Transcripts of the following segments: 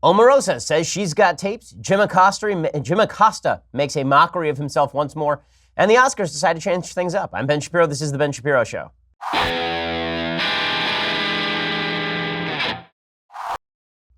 Omarosa says she's got tapes. Jim Acosta makes a mockery of himself once more. And the Oscars decide to change things up. I'm Ben Shapiro. This is The Ben Shapiro Show.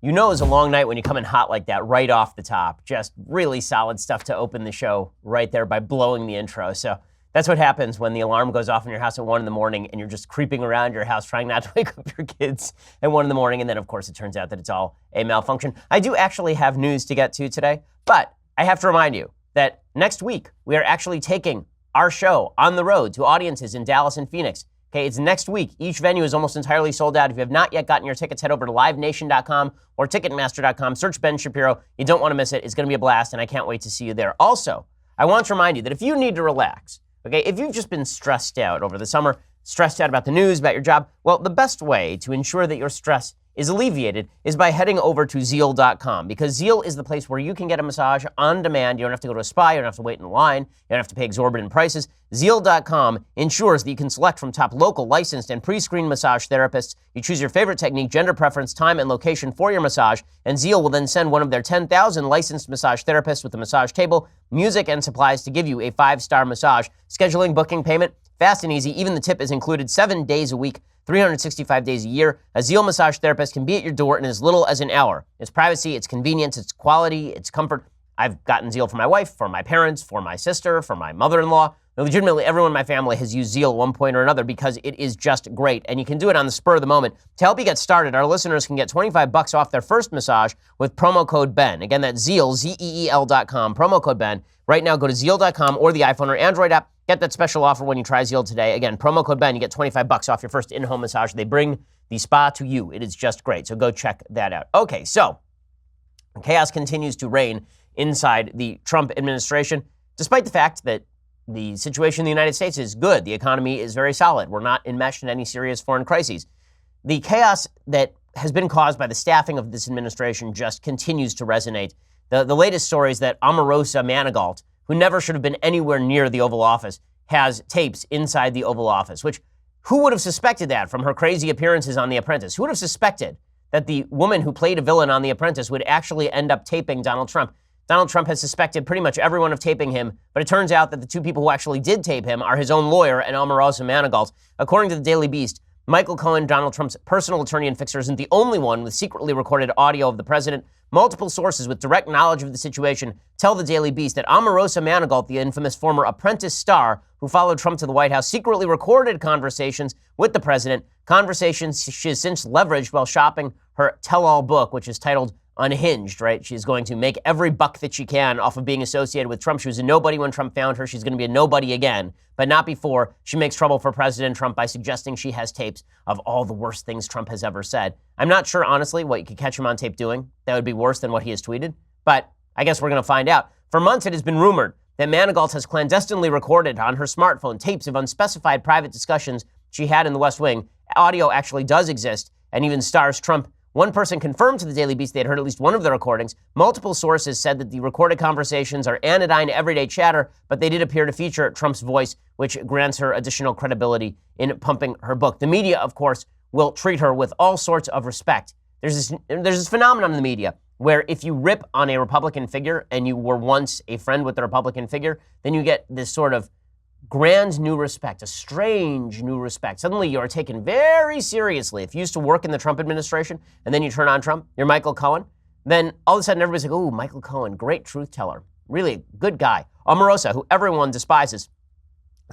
You know it's a long night when you come in hot like that right off the top. Just really solid stuff to open the show right there by blowing the intro. So that's what happens when the alarm goes off in your house at 1 a.m. and you're just creeping around your house trying not to wake up your kids at 1 a.m. And then, of course, it turns out that it's all a malfunction. I do actually have news to get to today, but I have to remind you that next week we are actually taking our show on the road to audiences in Dallas and Phoenix. Okay, it's next week. Each venue is almost entirely sold out. If you have not yet gotten your tickets, head over to livenation.com or ticketmaster.com. Search Ben Shapiro. You don't want to miss it. It's going to be a blast, and I can't wait to see you there. Also, I want to remind you that if you need to relax, okay, if you've just been stressed out over the summer, stressed out about the news, about your job, well, the best way to ensure that your stress is alleviated is by heading over to Zeal.com, because Zeal is the place where you can get a massage on demand. You don't have to go to a spa. You don't have to wait in line. You don't have to pay exorbitant prices. Zeal.com ensures that you can select from top local, licensed, and pre-screened massage therapists. You choose your favorite technique, gender preference, time, and location for your massage, and Zeal will then send one of their 10,000 licensed massage therapists with a massage table, music, and supplies to give you a 5-star massage. Scheduling, booking, payment, fast and easy. Even the tip is included 7 days a week, 365 days a year. A Zeal massage therapist can be at your door in as little as an hour. It's privacy, it's convenience, it's quality, it's comfort. I've gotten Zeal for my wife, for my parents, for my sister, for my mother-in-law. Legitimately, everyone in my family has used Zeal at one point or another because it is just great. And you can do it on the spur of the moment. To help you get started, our listeners can get $25 off their first massage with promo code BEN. Again, that's Zeal, Zeel.com, promo code BEN. Right now, go to Zeal.com or the iPhone or Android app. Get that special offer when you try Zeal today. Again, promo code BEN, you get $25 off your first in-home massage. They bring the spa to you. It is just great. So go check that out. Okay, so chaos continues to reign inside the Trump administration, despite the fact that the situation in the United States is good. The economy is very solid. We're not enmeshed in any serious foreign crises. The chaos that has been caused by the staffing of this administration just continues to resonate. The latest story is that Omarosa Manigault, who never should have been anywhere near the Oval Office, has tapes inside the Oval Office, which who would have suspected that from her crazy appearances on The Apprentice? Who would have suspected that the woman who played a villain on The Apprentice would actually end up taping Donald Trump? Donald Trump has suspected pretty much everyone of taping him, but it turns out that the two people who actually did tape him are his own lawyer and Omarosa Manigault. According to the Daily Beast, Michael Cohen, Donald Trump's personal attorney and fixer, isn't the only one with secretly recorded audio of the president. Multiple sources with direct knowledge of the situation tell the Daily Beast that Omarosa Manigault, the infamous former Apprentice star who followed Trump to the White House, secretly recorded conversations with the president, conversations she has since leveraged while shopping her tell-all book, which is titled Unhinged, right? She's going to make every buck that she can off of being associated with Trump. She was a nobody when Trump found her. She's going to be a nobody again, but not before she makes trouble for President Trump by suggesting she has tapes of all the worst things Trump has ever said. I'm not sure, honestly, what you could catch him on tape doing. That would be worse than what he has tweeted, but I guess we're going to find out. For months, it has been rumored that Manigault has clandestinely recorded on her smartphone tapes of unspecified private discussions she had in the West Wing. Audio actually does exist and even stars Trump. One person confirmed to the Daily Beast they had heard at least one of the recordings. Multiple sources said that the recorded conversations are anodyne everyday chatter, but they did appear to feature Trump's voice, which grants her additional credibility in pumping her book. The media, of course, will treat her with all sorts of respect. There's this phenomenon in the media where if you rip on a Republican figure and you were once a friend with the Republican figure, then you get this sort of grand new respect, a strange new respect. Suddenly you are taken very seriously. If you used to work in the Trump administration and then you turn on Trump, you're Michael Cohen, then all of a sudden everybody's like, oh, Michael Cohen, great truth teller, really good guy. Omarosa, who everyone despises,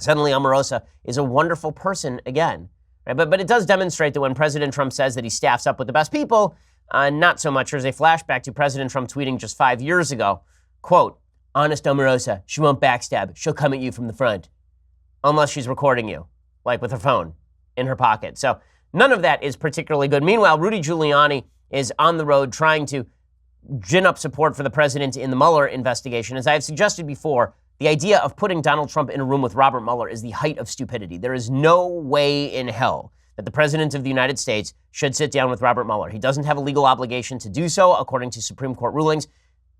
suddenly Omarosa is a wonderful person again. Right? But it does demonstrate that when President Trump says that he staffs up with the best people, not so much. There's a flashback to President Trump tweeting just 5 years ago, quote, honest Omarosa, she won't backstab, she'll come at you from the front. Unless she's recording you, like with her phone in her pocket. So none of that is particularly good. Meanwhile, Rudy Giuliani is on the road trying to gin up support for the president in the Mueller investigation. As I have suggested before, the idea of putting Donald Trump in a room with Robert Mueller is the height of stupidity. There is no way in hell that the president of the United States should sit down with Robert Mueller. He doesn't have a legal obligation to do so, according to Supreme Court rulings.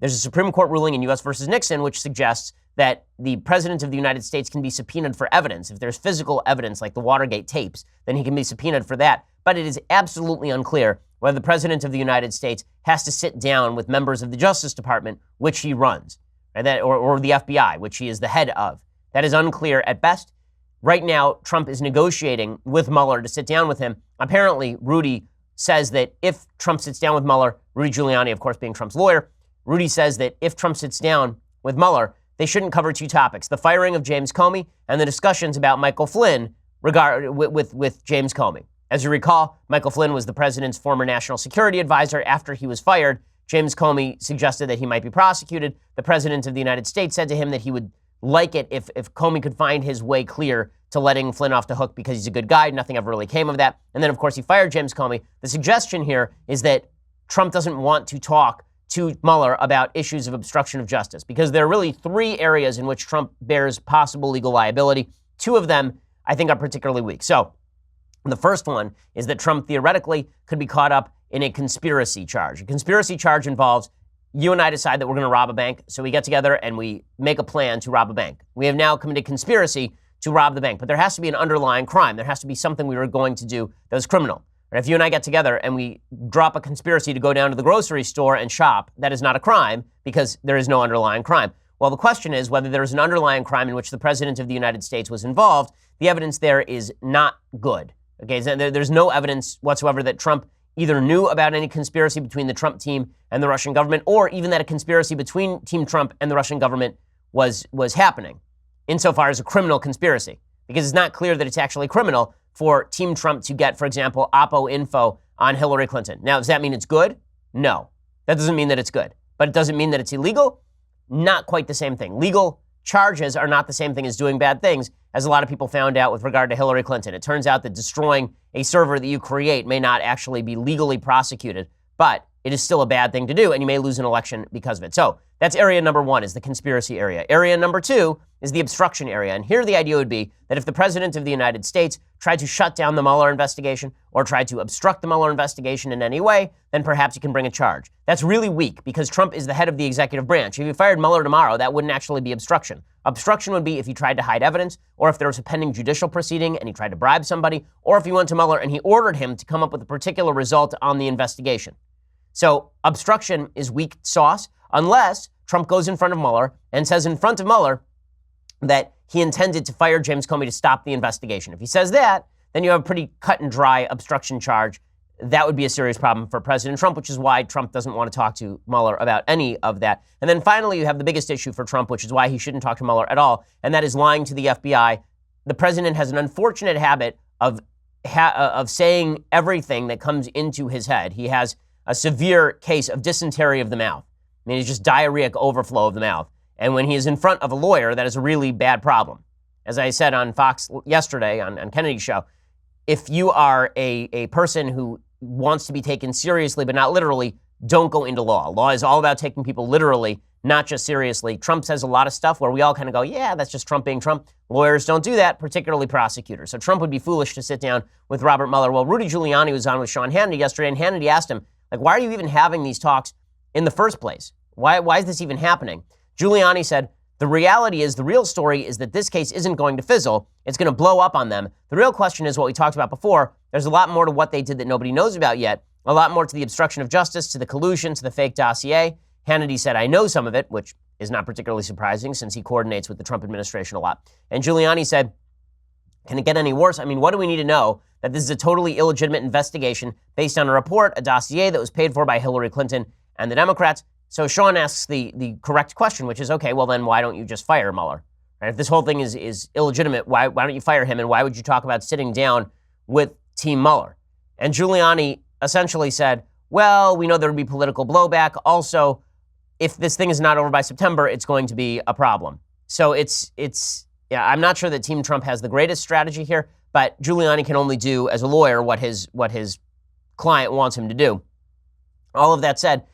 There's a Supreme Court ruling in U.S. versus Nixon, which suggests that the president of the United States can be subpoenaed for evidence. If there's physical evidence like the Watergate tapes, then he can be subpoenaed for that. But it is absolutely unclear whether the President of the United States has to sit down with members of the Justice Department, which he runs, or the FBI, which he is the head of. That is unclear at best. Right now, Trump is negotiating with Mueller to sit down with him. Apparently, Rudy says that if Trump sits down with Mueller, Rudy Giuliani, of course, being Trump's lawyer, Rudy says that if Trump sits down with Mueller, they shouldn't cover two topics: the firing of James Comey and the discussions about Michael Flynn with James Comey. As you recall, Michael Flynn was the president's former national security advisor. After he was fired, James Comey suggested that he might be prosecuted. The president of the United States said to him that he would like it if Comey could find his way clear to letting Flynn off the hook because he's a good guy. Nothing ever really came of that. And then, of course, he fired James Comey. The suggestion here is that Trump doesn't want to talk to Mueller about issues of obstruction of justice because there are really three areas in which Trump bears possible legal liability. Two of them, I think, are particularly weak. So the first one is that Trump theoretically could be caught up in a conspiracy charge. A conspiracy charge involves you and I decide that we're going to rob a bank, so we get together and we make a plan to rob a bank. We have now committed conspiracy to rob the bank, but there has to be an underlying crime. There has to be something we were going to do that was criminal. And if you and I get together and we drop a conspiracy to go down to the grocery store and shop, that is not a crime because there is no underlying crime. Well, the question is whether there is an underlying crime in which the president of the United States was involved. The evidence there is not good. Okay, so there's no evidence whatsoever that Trump either knew about any conspiracy between the Trump team and the Russian government, or even that a conspiracy between Team Trump and the Russian government was happening, insofar as a criminal conspiracy. Because it's not clear that it's actually criminal for Team Trump to get, for example, Oppo info on Hillary Clinton. Now, does that mean it's good? No. That doesn't mean that it's good. But it doesn't mean that it's illegal? Not quite the same thing. Legal charges are not the same thing as doing bad things, as a lot of people found out with regard to Hillary Clinton. It turns out that destroying a server that you create may not actually be legally prosecuted, but it is still a bad thing to do, and you may lose an election because of it. So that's area number one, is the conspiracy area. Area number two is the obstruction area. And here the idea would be that if the president of the United States tried to shut down the Mueller investigation or tried to obstruct the Mueller investigation in any way, then perhaps he can bring a charge. That's really weak because Trump is the head of the executive branch. If you fired Mueller tomorrow, that wouldn't actually be obstruction. Obstruction would be if he tried to hide evidence, or if there was a pending judicial proceeding and he tried to bribe somebody, or if he went to Mueller and he ordered him to come up with a particular result on the investigation. So obstruction is weak sauce unless Trump goes in front of Mueller and says in front of Mueller that he intended to fire James Comey to stop the investigation. If he says that, then you have a pretty cut and dry obstruction charge. That would be a serious problem for President Trump, which is why Trump doesn't want to talk to Mueller about any of that. And then finally, you have the biggest issue for Trump, which is why he shouldn't talk to Mueller at all, and that is lying to the FBI. The president has an unfortunate habit of saying everything that comes into his head. He has a severe case of dysentery of the mouth. I mean, it's just diarrheic overflow of the mouth. And when he is in front of a lawyer, that is a really bad problem. As I said on Fox yesterday, on Kennedy's show, if you are a person who wants to be taken seriously but not literally, don't go into law. Law is all about taking people literally, not just seriously. Trump says a lot of stuff where we all kind of go, yeah, that's just Trump being Trump. Lawyers don't do that, particularly prosecutors. So Trump would be foolish to sit down with Robert Mueller. Well, Rudy Giuliani was on with Sean Hannity yesterday, and Hannity asked him, like, why are you even having these talks in the first place? Why is this even happening? Giuliani said, the reality is, the real story is that this case isn't going to fizzle. It's going to blow up on them. The real question is what we talked about before. There's a lot more to what they did that nobody knows about yet. A lot more to the obstruction of justice, to the collusion, to the fake dossier. Hannity said, I know some of it, which is not particularly surprising since he coordinates with the Trump administration a lot. And Giuliani said, can it get any worse? I mean, what do we need to know? That this is a totally illegitimate investigation based on a report, a dossier that was paid for by Hillary Clinton and the Democrats. So Sean asks the correct question, which is, okay, well then why don't you just fire Mueller? Right? If this whole thing is illegitimate, why don't you fire him? And why would you talk about sitting down with Team Mueller? And Giuliani essentially said, well, we know there would be political blowback. Also, if this thing is not over by September, it's going to be a problem. So yeah, I'm not sure that Team Trump has the greatest strategy here, but Giuliani can only do as a lawyer what his client wants him to do. All of that said,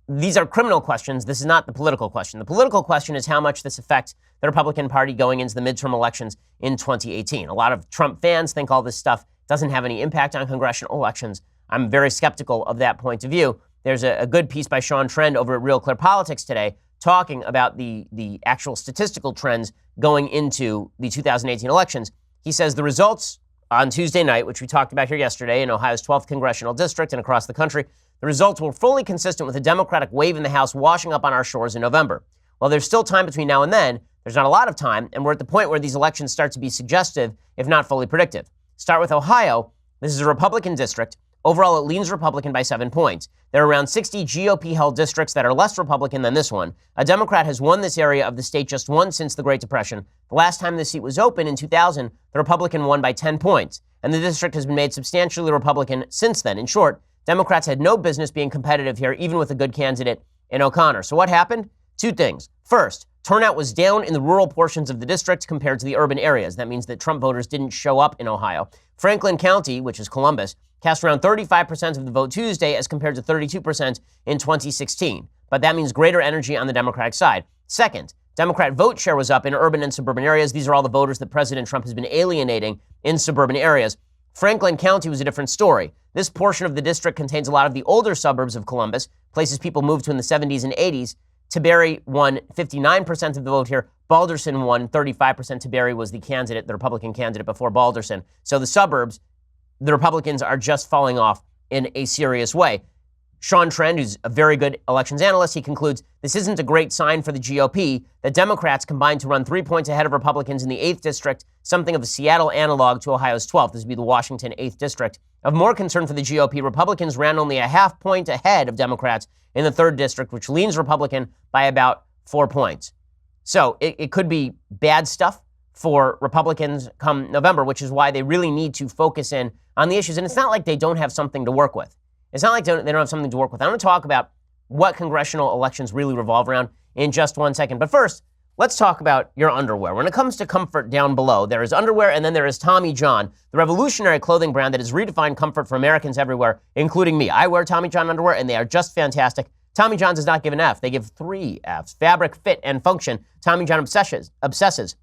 these are criminal questions. This is not the political question. The political question is how much this affects the Republican Party going into the midterm elections in 2018. A lot of Trump fans think all this stuff doesn't have any impact on congressional elections. I'm very skeptical of that point of view. There's a good piece by Sean Trend over at Real Clear Politics today talking about the actual statistical trends going into the 2018 elections. He says the results on Tuesday night, which we talked about here yesterday, in Ohio's 12th congressional district and across the country, the results were fully consistent with a Democratic wave in the House washing up on our shores in November. While there's still time between now and then, there's not a lot of time, and we're at the point where these elections start to be suggestive, if not fully predictive. Start with Ohio. This is a Republican district. Overall, it leans Republican by 7 points. There are around 60 GOP-held districts that are less Republican than this one. A Democrat has won this area of the state just once since the Great Depression. The last time the seat was open in 2000, the Republican won by 10 points, and the district has been made substantially Republican since then. In short, Democrats had no business being competitive here, even with a good candidate in O'Connor. So what happened? Two things. First, turnout was down in the rural portions of the district compared to the urban areas. That means that Trump voters didn't show up in Ohio. Franklin County, which is Columbus, cast around 35% of the vote Tuesday as compared to 32% in 2016. But that means greater energy on the Democratic side. Second, Democrat vote share was up in urban and suburban areas. These are all the voters that President Trump has been alienating in suburban areas. Franklin County was a different story. This portion of the district contains a lot of the older suburbs of Columbus, places people moved to in the 70s and 80s. Tiberi won 59% of the vote here. Balderson won 35%. Tiberi was the candidate, the Republican candidate before Balderson. So the suburbs, the Republicans are just falling off in a serious way. Sean Trend, who's a very good elections analyst, he concludes, this isn't a great sign for the GOP that Democrats combined to run 3 points ahead of Republicans in the 8th district, something of a Seattle analog to Ohio's 12th. This would be the Washington 8th district. Of more concern for the GOP, Republicans ran only a half point ahead of Democrats in the 3rd district, which leans Republican by about 4 points. So it could be bad stuff for Republicans come November, which is why they really need to focus in on the issues. And it's not like they don't have something to work with. It's not like they don't have something to work with. I'm going to talk about what congressional elections really revolve around in just 1 second. But first, let's talk about your underwear. When it comes to comfort down below, there is underwear and then there is Tommy John, the revolutionary clothing brand that has redefined comfort for Americans everywhere, including me. I wear Tommy John underwear and they are just fantastic. Tommy John does not give an F. They give 3 Fs. Fabric, fit, and function. Tommy John obsesses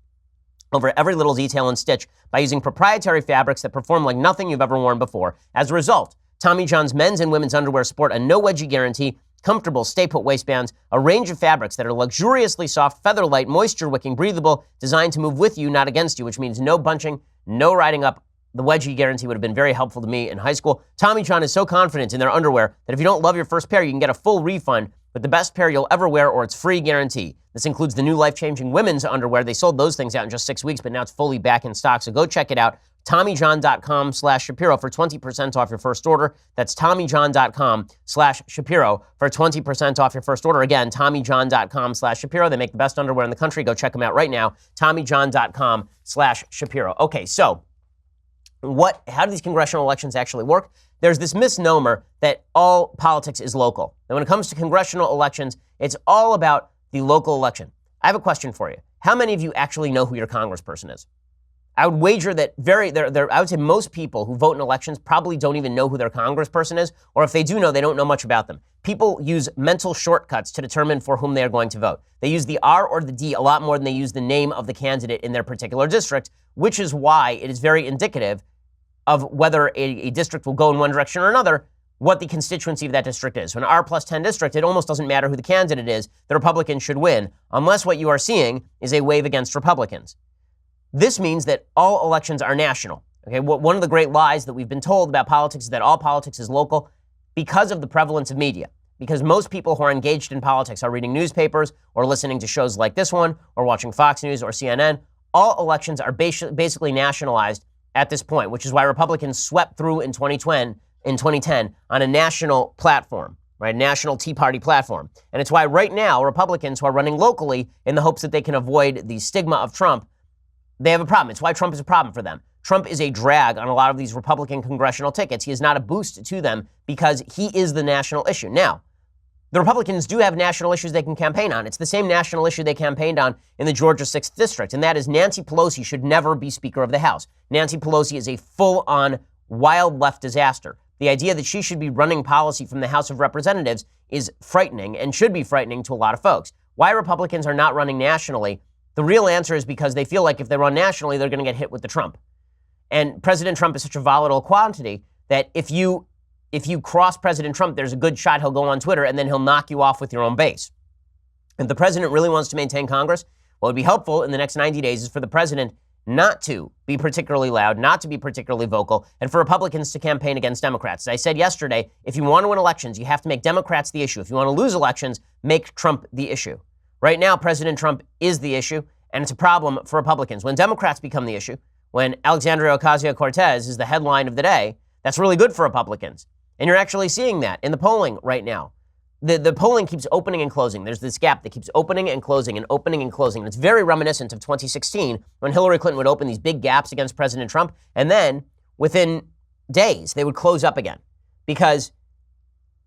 over every little detail and stitch by using proprietary fabrics that perform like nothing you've ever worn before. As a result, Tommy John's men's and women's underwear sport a no wedgie guarantee, comfortable stay-put waistbands, a range of fabrics that are luxuriously soft, feather-light, moisture-wicking, breathable, designed to move with you, not against you, which means no bunching, no riding up. The wedgie guarantee would have been very helpful to me in high school. Tommy John is so confident in their underwear that if you don't love your first pair, you can get a full refund with the best pair you'll ever wear or its free guarantee. This includes the new life-changing women's underwear. They sold those things out in just 6 weeks, but now it's fully back in stock. So go check it out. TommyJohn.com/Shapiro for 20% off your first order. That's TommyJohn.com/Shapiro for 20% off your first order. Again, TommyJohn.com/Shapiro. They make the best underwear in the country. Go check them out right now. TommyJohn.com/Shapiro. Okay, so how do these congressional elections actually work? There's this misnomer that all politics is local. And when it comes to congressional elections, it's all about the local election. I have a question for you. How many of you actually know who your congressperson is? I would wager that I would say most people who vote in elections probably don't even know who their congressperson is, or if they do know, they don't know much about them. People use mental shortcuts to determine for whom they are going to vote. They use the R or the D a lot more than they use the name of the candidate in their particular district, which is why it is very indicative of whether a district will go in one direction or another, what the constituency of that district is. So an R plus 10 district, it almost doesn't matter who the candidate is. The Republicans should win, unless what you are seeing is a wave against Republicans. This means that all elections are national. Okay, one of the great lies that we've been told about politics is that all politics is local because of the prevalence of media. Because most people who are engaged in politics are reading newspapers or listening to shows like this one or watching Fox News or CNN. All elections are basically nationalized at this point, which is why Republicans swept through in 2010 on a national platform, right? National Tea Party platform. And it's why right now Republicans who are running locally in the hopes that they can avoid the stigma of Trump, they have a problem. It's why Trump is a problem for them. Trump is a drag on a lot of these Republican congressional tickets. He is not a boost to them because he is the national issue. Now, the Republicans do have national issues they can campaign on. It's the same national issue they campaigned on in the Georgia 6th District, and that is Nancy Pelosi should never be Speaker of the House. Nancy Pelosi is a full-on wild left disaster. The idea that she should be running policy from the House of Representatives is frightening and should be frightening to a lot of folks. Why Republicans are not running nationally? The real answer is because they feel like if they run nationally, they're going to get hit with the Trump. And President Trump is such a volatile quantity that if you cross President Trump, there's a good shot he'll go on Twitter and then he'll knock you off with your own base. If the president really wants to maintain Congress, what would be helpful in the next 90 days is for the president not to be particularly loud, not to be particularly vocal, and for Republicans to campaign against Democrats. As I said yesterday, if you want to win elections, you have to make Democrats the issue. If you want to lose elections, make Trump the issue. Right now, President Trump is the issue, and it's a problem for Republicans. When Democrats become the issue, when Alexandria Ocasio-Cortez is the headline of the day, that's really good for Republicans. And you're actually seeing that in the polling right now. The polling keeps opening and closing. There's this gap that keeps opening and closing and opening and closing. And it's very reminiscent of 2016 when Hillary Clinton would open these big gaps against President Trump. And then within days, they would close up again. Because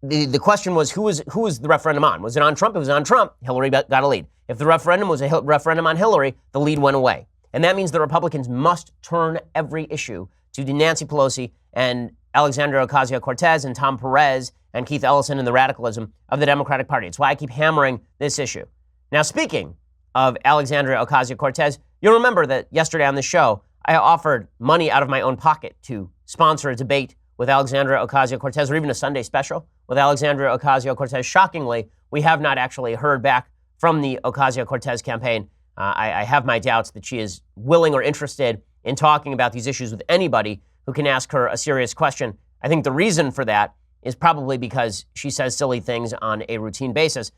the question was, who was the referendum on? Was it on Trump? If it was on Trump, Hillary got a lead. If the referendum was a referendum on Hillary, the lead went away. And that means the Republicans must turn every issue to Nancy Pelosi and Alexandria Ocasio-Cortez and Tom Perez and Keith Ellison and the radicalism of the Democratic Party. It's why I keep hammering this issue. Now, speaking of Alexandria Ocasio-Cortez, you'll remember that yesterday on the show, I offered money out of my own pocket to sponsor a debate with Alexandria Ocasio-Cortez, or even a Sunday special with Alexandria Ocasio-Cortez. Shockingly, we have not actually heard back from the Ocasio-Cortez campaign. I have my doubts that she is willing or interested in talking about these issues with anybody who can ask her a serious question. I think the reason for that is probably because she says silly things on a routine basis.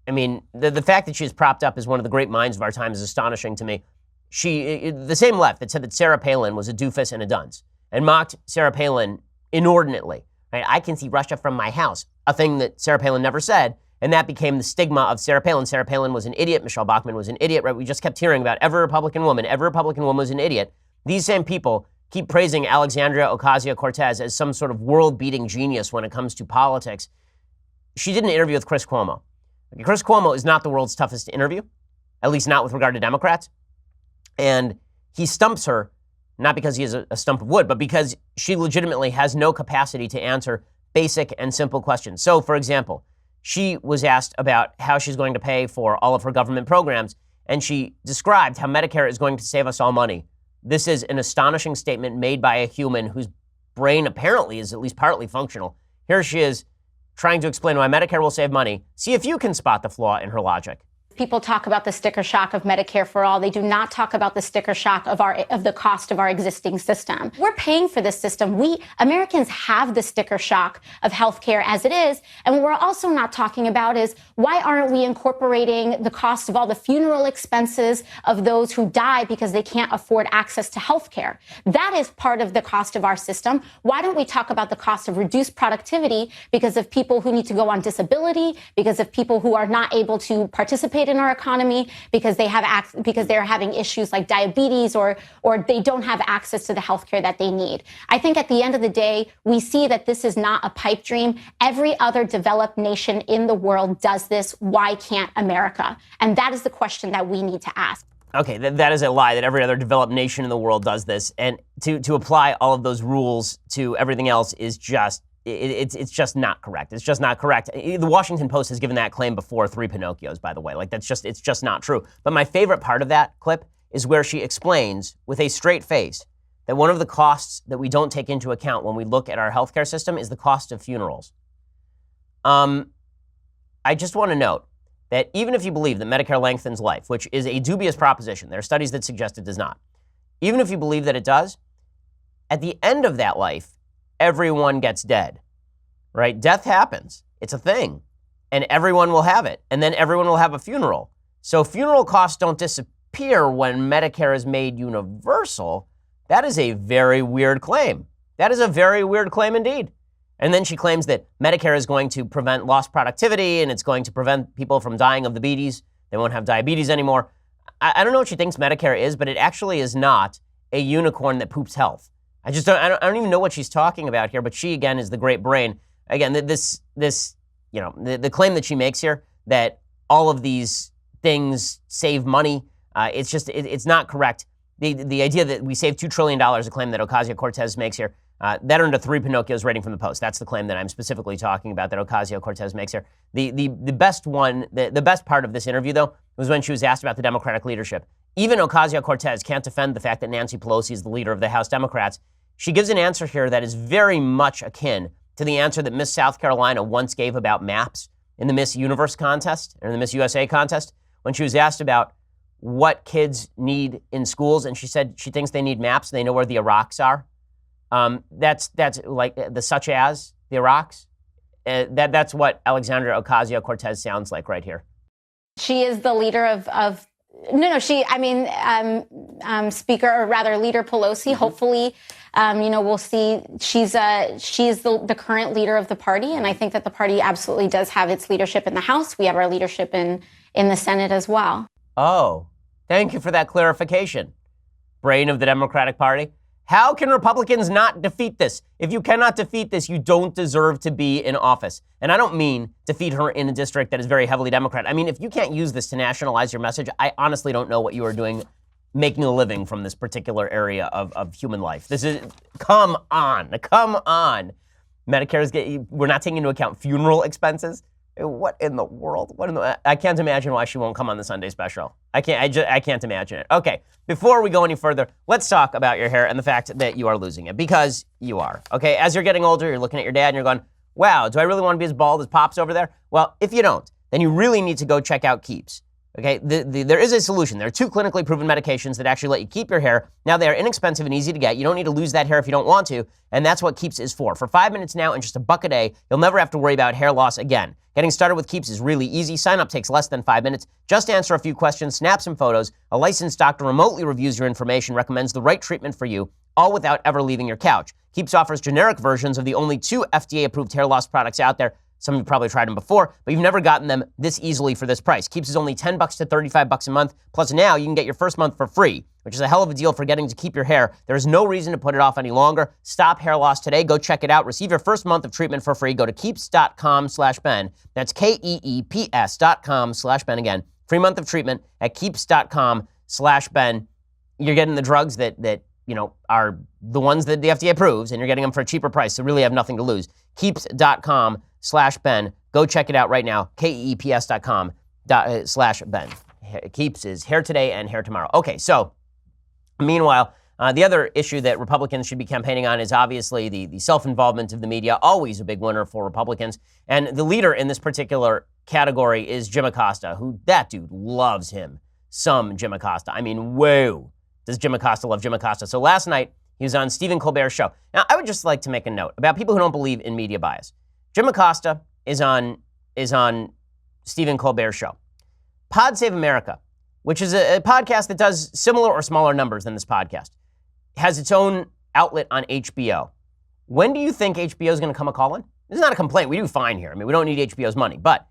I mean, the fact that she's propped up as one of the great minds of our time is astonishing to me. The same left that said that Sarah Palin was a doofus and a dunce and mocked Sarah Palin inordinately. Right? I can see Russia from my house, a thing that Sarah Palin never said, and that became the stigma of Sarah Palin. Sarah Palin was an idiot. Michelle Bachmann was an idiot. Right? We just kept hearing about every Republican woman was an idiot. These same people keep praising Alexandria Ocasio-Cortez as some sort of world-beating genius when it comes to politics. She did an interview with Chris Cuomo. Chris Cuomo is not the world's toughest to interview, at least not with regard to Democrats. And he stumps her, not because he is a stump of wood, but because she legitimately has no capacity to answer basic and simple questions. So, for example, she was asked about how she's going to pay for all of her government programs, and she described how Medicare is going to save us all money. This is an astonishing statement made by a human whose brain apparently is at least partly functional. Here she is trying to explain why Medicare will save money. See if you can spot the flaw in her logic. People talk about the sticker shock of Medicare for all. They do not talk about the sticker shock of the cost of our existing system. We're paying for this system. We Americans have the sticker shock of healthcare as it is. And what we're also not talking about is why aren't we incorporating the cost of all the funeral expenses of those who die because they can't afford access to healthcare? That is part of the cost of our system. Why don't we talk about the cost of reduced productivity because of people who need to go on disability, because of people who are not able to participate in our economy because because they're having issues like diabetes or they don't have access to the healthcare that they need. I think at the end of the day, we see that this is not a pipe dream. Every other developed nation in the world does this. Why can't America? And that is the question that we need to ask. Okay, that is a lie that every other developed nation in the world does this. And to apply all of those rules to everything else is just it's just not correct. It's just not correct. The Washington Post has given that claim before 3 Pinocchios, by the way. Like it's just not true. But my favorite part of that clip is where she explains with a straight face that one of the costs that we don't take into account when we look at our healthcare system is the cost of funerals. I just want to note that even if you believe that Medicare lengthens life, which is a dubious proposition, there are studies that suggest it does not. Even if you believe that it does, at the end of that life, everyone gets dead, right? Death happens. It's a thing. And everyone will have it. And then everyone will have a funeral. So funeral costs don't disappear when Medicare is made universal. That is a very weird claim. That is a very weird claim indeed. And then she claims that Medicare is going to prevent lost productivity and it's going to prevent people from dying of the beaties. They won't have diabetes anymore. I don't know what she thinks Medicare is, but it actually is not a unicorn that poops health. I don't even know what she's talking about here, but she, again, is the great brain. Again, the claim that she makes here that all of these things save money, it's not correct. The idea that we save $2 trillion, a claim that Ocasio-Cortez makes here, that earned a 3 Pinocchios rating from the Post. That's the claim that I'm specifically talking about that Ocasio-Cortez makes here. The best one, the best part of this interview, though, was when she was asked about the Democratic leadership. Even Ocasio-Cortez can't defend the fact that Nancy Pelosi is the leader of the House Democrats. She gives an answer here that is very much akin to the answer that Miss South Carolina once gave about maps in the Miss Universe contest, or the Miss USA contest, when she was asked about what kids need in schools, and she said she thinks they need maps and they know where the Iraqs are. That's like the such as the Iraqs. That's what Alexandria Ocasio-Cortez sounds like right here. She is the leader of Speaker, or rather Leader Pelosi. Hopefully, we'll see. She's the current leader of the party, and I think that the party absolutely does have its leadership in the House. We have our leadership in the Senate as well. Oh, thank you for that clarification, brain of the Democratic Party. How can Republicans not defeat this? If you cannot defeat this, you don't deserve to be in office. And I don't mean defeat her in a district that is very heavily Democrat. I mean, if you can't use this to nationalize your message, I honestly don't know what you are doing making a living from this particular area of human life. This is, come on. Medicare we're not taking into account funeral expenses. What in the world? I can't imagine why she won't come on the Sunday special. I can't imagine it. Okay, before we go any further, let's talk about your hair and the fact that you are losing it, because you are. Okay, as you're getting older, you're looking at your dad and you're going, wow, do I really want to be as bald as Pops over there? Well, if you don't, then you really need to go check out Keeps. Okay, there is a solution. There are 2 clinically proven medications that actually let you keep your hair. Now, they are inexpensive and easy to get. You don't need to lose that hair if you don't want to, and that's what Keeps is for. For 5 minutes now and just $1 a day, you'll never have to worry about hair loss again. Getting started with Keeps is really easy. Sign up takes less than 5 minutes. Just answer a few questions, snap some photos. A licensed doctor remotely reviews your information, recommends the right treatment for you, all without ever leaving your couch. Keeps offers generic versions of the only 2 FDA-approved hair loss products out there. Some of you probably tried them before, but you've never gotten them this easily for this price. Keeps is only $10 to $35 a month. Plus now you can get your first month for free, which is a hell of a deal for getting to keep your hair. There is no reason to put it off any longer. Stop hair loss today. Go check it out. Receive your first month of treatment for free. Go to keeps.com/Ben. That's KEEPS.com/Ben. Again, free month of treatment at keeps.com/Ben. You're getting the drugs that are the ones that the FDA approves, and you're getting them for a cheaper price, so really have nothing to lose. Keeps.com/Ben. Go check it out right now. KEEPS.com/Ben. Keeps is hair today and hair tomorrow. Okay, so meanwhile, the other issue that Republicans should be campaigning on is obviously the self-involvement of the media, always a big winner for Republicans. And the leader in this particular category is Jim Acosta, who, that dude loves him. Some Jim Acosta. I mean, whoa. Does Jim Acosta love Jim Acosta? So last night, he was on Stephen Colbert's show. Now, I would just like to make a note about people who don't believe in media bias. Jim Acosta is on Stephen Colbert's show. Pod Save America, which is a podcast that does similar or smaller numbers than this podcast, has its own outlet on HBO. When do you think HBO is going to come a calling? This is not a complaint. We do fine here. I mean, we don't need HBO's money. But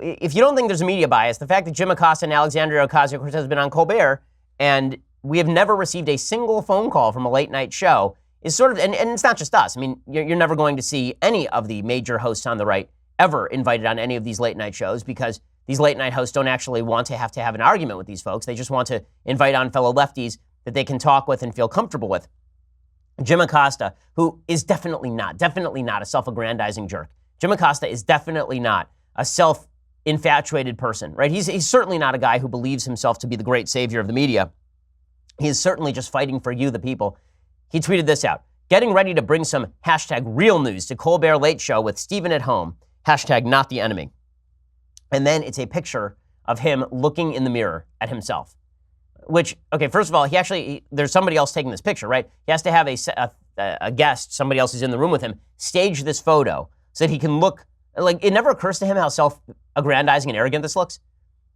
if you don't think there's a media bias, the fact that Jim Acosta and Alexandria Ocasio-Cortez have been on Colbert, and we have never received a single phone call from a late night show, is sort of, and it's not just us. I mean, you're never going to see any of the major hosts on the right ever invited on any of these late night shows, because these late night hosts don't actually want to have an argument with these folks. They just want to invite on fellow lefties that they can talk with and feel comfortable with. Jim Acosta, who is definitely not a self-aggrandizing jerk. Jim Acosta is definitely not a self-infatuated person, right? He's certainly not a guy who believes himself to be the great savior of the media. He is certainly just fighting for you, the people. He tweeted this out: getting ready to bring some #real news to Colbert Late Show with Stephen at home, #not the enemy. And then it's a picture of him looking in the mirror at himself. Which, okay, first of all, there's somebody else taking this picture, right? He has to have a guest, somebody else is in the room with him, stage this photo so that he can look, like, it never occurs to him how self-aggrandizing and arrogant this looks.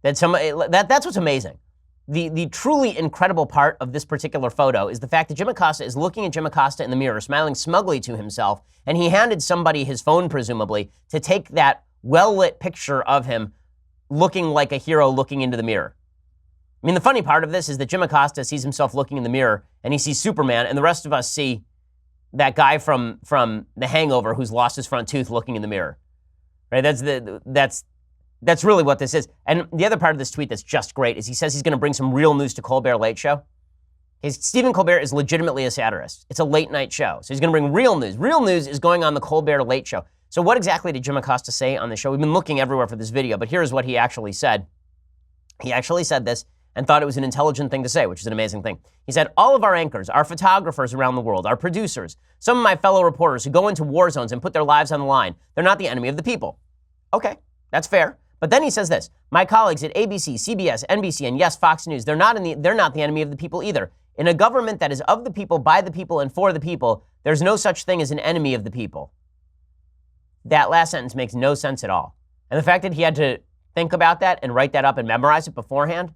That's what's amazing. The truly incredible part of this particular photo is the fact that Jim Acosta is looking at Jim Acosta in the mirror, smiling smugly to himself, and he handed somebody his phone, presumably, to take that well-lit picture of him looking like a hero looking into the mirror. I mean, the funny part of this is that Jim Acosta sees himself looking in the mirror, and he sees Superman, and the rest of us see that guy from The Hangover who's lost his front tooth looking in the mirror. Right? That's really what this is. And the other part of this tweet that's just great is he says he's going to bring some real news to Colbert Late Show. Stephen Colbert is legitimately a satirist. It's a late night show. So he's going to bring real news. Real news is going on the Colbert Late Show. So what exactly did Jim Acosta say on the show? We've been looking everywhere for this video, but here's what he actually said. He actually said this and thought it was an intelligent thing to say, which is an amazing thing. He said, all of our anchors, our photographers around the world, our producers, some of my fellow reporters who go into war zones and put their lives on the line, they're not the enemy of the people. Okay, that's fair. But then he says this: my colleagues at ABC, CBS, NBC, and yes, Fox News, they're not the enemy of the people either. In a government that is of the people, by the people, and for the people, there's no such thing as an enemy of the people. That last sentence makes no sense at all. And the fact that he had to think about that and write that up and memorize it beforehand,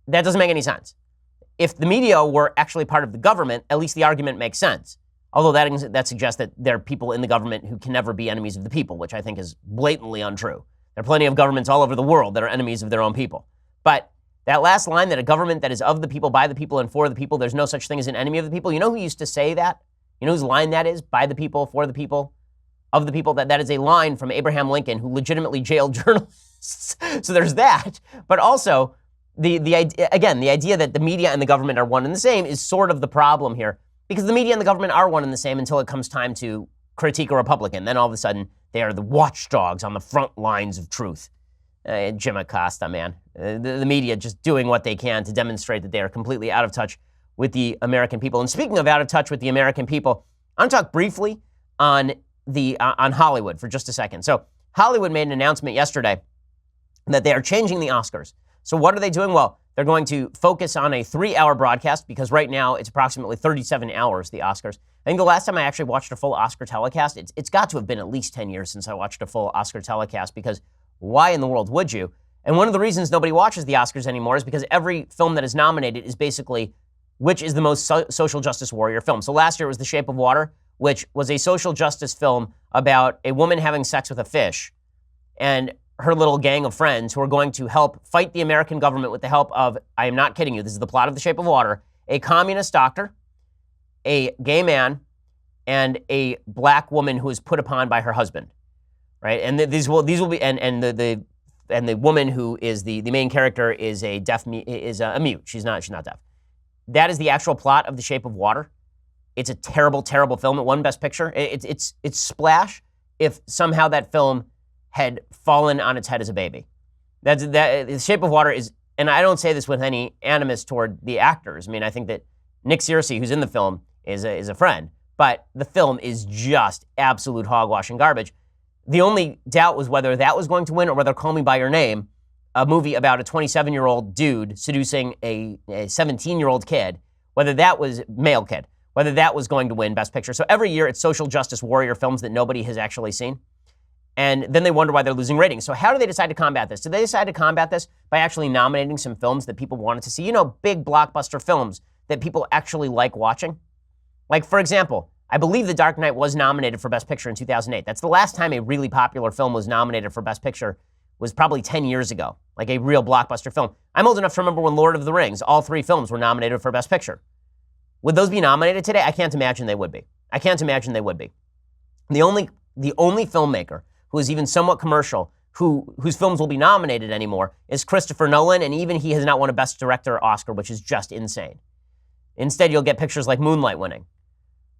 that doesn't make any sense. If the media were actually part of the government, at least the argument makes sense. Although that suggests that there are people in the government who can never be enemies of the people, which I think is blatantly untrue. There are plenty of governments all over the world that are enemies of their own people. But that last line, that a government that is of the people, by the people, and for the people, there's no such thing as an enemy of the people. You know who used to say that? You know whose line that is? By the people, for the people, of the people. That is a line from Abraham Lincoln, who legitimately jailed journalists. So there's that. But also, the idea that the media and the government are one and the same is sort of the problem here. Because the media and the government are one and the same until it comes time to critique a Republican. Then all of a sudden, they are the watchdogs on the front lines of truth. Jim Acosta, man. The media just doing what they can to demonstrate that they are completely out of touch with the American people. And speaking of out of touch with the American people, I want to talk briefly on Hollywood for just a second. So Hollywood made an announcement yesterday that they are changing the Oscars. So what are they doing? Well, they're going to focus on a 3-hour broadcast because right now it's approximately 37 hours, the Oscars. I think the last time I actually watched a full Oscar telecast, it's got to have been at least 10 years since I watched a full Oscar telecast, because why in the world would you? And one of the reasons nobody watches the Oscars anymore is because every film that is nominated is basically which is the most social justice warrior film. So last year it was The Shape of Water, which was a social justice film about a woman having sex with a fish and her little gang of friends who are going to help fight the American government with the help of, I am not kidding you, this is the plot of The Shape of Water, a communist doctor, a gay man, and a black woman who is put upon by her husband, right? And these will be, and the woman who is the main character is a mute. She's not deaf. That is the actual plot of The Shape of Water. It's a terrible, terrible film. It won Best Picture. It's splash if somehow that film had fallen on its head as a baby. The Shape of Water is, and I don't say this with any animus toward the actors. I mean, I think that Nick Searcy, who's in the film, is a friend, but the film is just absolute hogwash and garbage. The only doubt was whether that was going to win or whether Call Me By Your Name, a movie about a 27-year-old dude seducing a 17-year-old kid, whether that was male kid, whether that was going to win Best Picture. So every year it's social justice warrior films that nobody has actually seen. And then they wonder why they're losing ratings. So how do they decide to combat this? Did they decide to combat this by actually nominating some films that people wanted to see? You know, big blockbuster films that people actually like watching. Like, for example, I believe The Dark Knight was nominated for Best Picture in 2008. That's the last time a really popular film was nominated for Best Picture, was probably 10 years ago, like a real blockbuster film. I'm old enough to remember when Lord of the Rings, all 3 films were nominated for Best Picture. Would those be nominated today? I can't imagine they would be. The only filmmaker who is even somewhat commercial, whose films will be nominated anymore, is Christopher Nolan, and even he has not won a Best Director Oscar, which is just insane. Instead, you'll get pictures like Moonlight winning.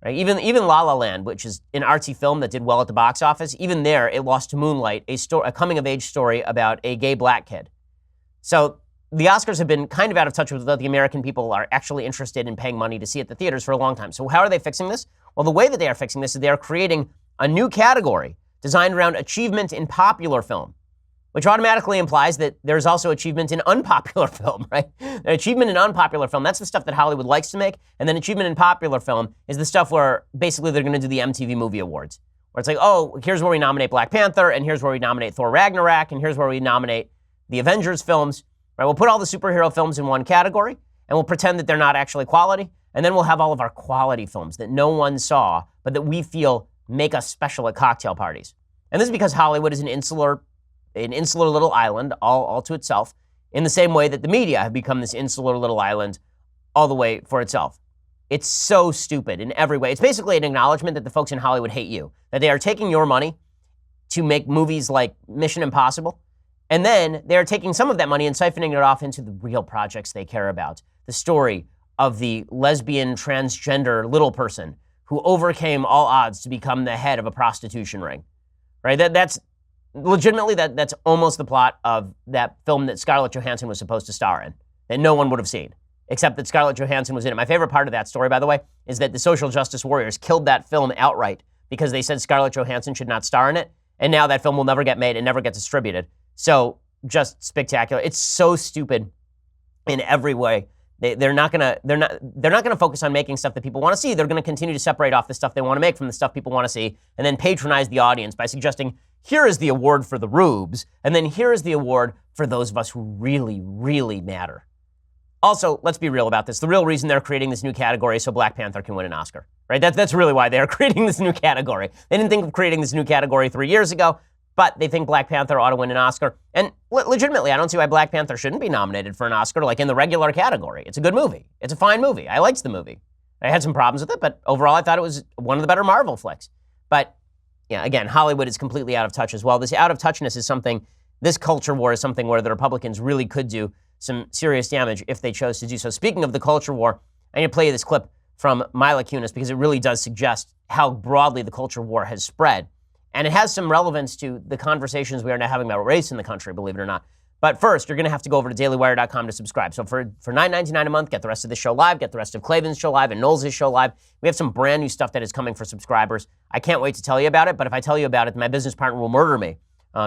Right? Even La La Land, which is an artsy film that did well at the box office, even there, it lost to Moonlight, a coming-of-age story about a gay black kid. So the Oscars have been kind of out of touch with what the American people are actually interested in paying money to see at the theaters for a long time. So how are they fixing this? Well, the way that they are fixing this is they are creating a new category designed around achievement in popular film, which automatically implies that there's also achievement in unpopular film, right? Achievement in unpopular film, that's the stuff that Hollywood likes to make, and then achievement in popular film is the stuff where basically they're going to do the MTV Movie Awards, where it's like, oh, here's where we nominate Black Panther, and here's where we nominate Thor Ragnarok, and here's where we nominate the Avengers films, right? We'll put all the superhero films in one category, and we'll pretend that they're not actually quality, and then we'll have all of our quality films that no one saw, but that we feel make us special at cocktail parties. And this is because Hollywood is an insular little island all to itself, in the same way that the media have become this insular little island all the way for itself. It's so stupid in every way. It's basically an acknowledgement that the folks in Hollywood hate you, that they are taking your money to make movies like Mission Impossible, and then they're taking some of that money and siphoning it off into the real projects they care about. The story of the lesbian transgender little person who overcame all odds to become the head of a prostitution ring, right? That's legitimately, that's almost the plot of that film that Scarlett Johansson was supposed to star in, that no one would have seen, except that Scarlett Johansson was in it. My favorite part of that story, by the way, is that the social justice warriors killed that film outright because they said Scarlett Johansson should not star in it, and now that film will never get made and never get distributed. So just spectacular. It's so stupid in every way. They're not gonna focus on making stuff that people want to see. They're gonna continue to separate off the stuff they want to make from the stuff people want to see, and then patronize the audience by suggesting, here is the award for the rubes, and then here is the award for those of us who really, really matter. Also, let's be real about this. The real reason they're creating this new category is so Black Panther can win an Oscar, right? That's really why they're creating this new category. They didn't think of creating this new category 3 years ago, but they think Black Panther ought to win an Oscar. And legitimately, I don't see why Black Panther shouldn't be nominated for an Oscar, like in the regular category. It's a good movie. It's a fine movie. I liked the movie. I had some problems with it, but overall, I thought it was one of the better Marvel flicks. But yeah, again, Hollywood is completely out of touch as well. This out of touchness is something, this culture war is something where the Republicans really could do some serious damage if they chose to do so. Speaking of the culture war, I'm going to play you this clip from Mila Kunis because it really does suggest how broadly the culture war has spread. And it has some relevance to the conversations we are now having about race in the country, believe it or not. But first, you're going to have to go over to dailywire.com to subscribe. So for $9.99 a month, get the rest of the show live, get the rest of Klavan's show live and Knowles' show live. We have some brand new stuff that is coming for subscribers. I can't wait to tell you about it, but if I tell you about it, my business partner will murder me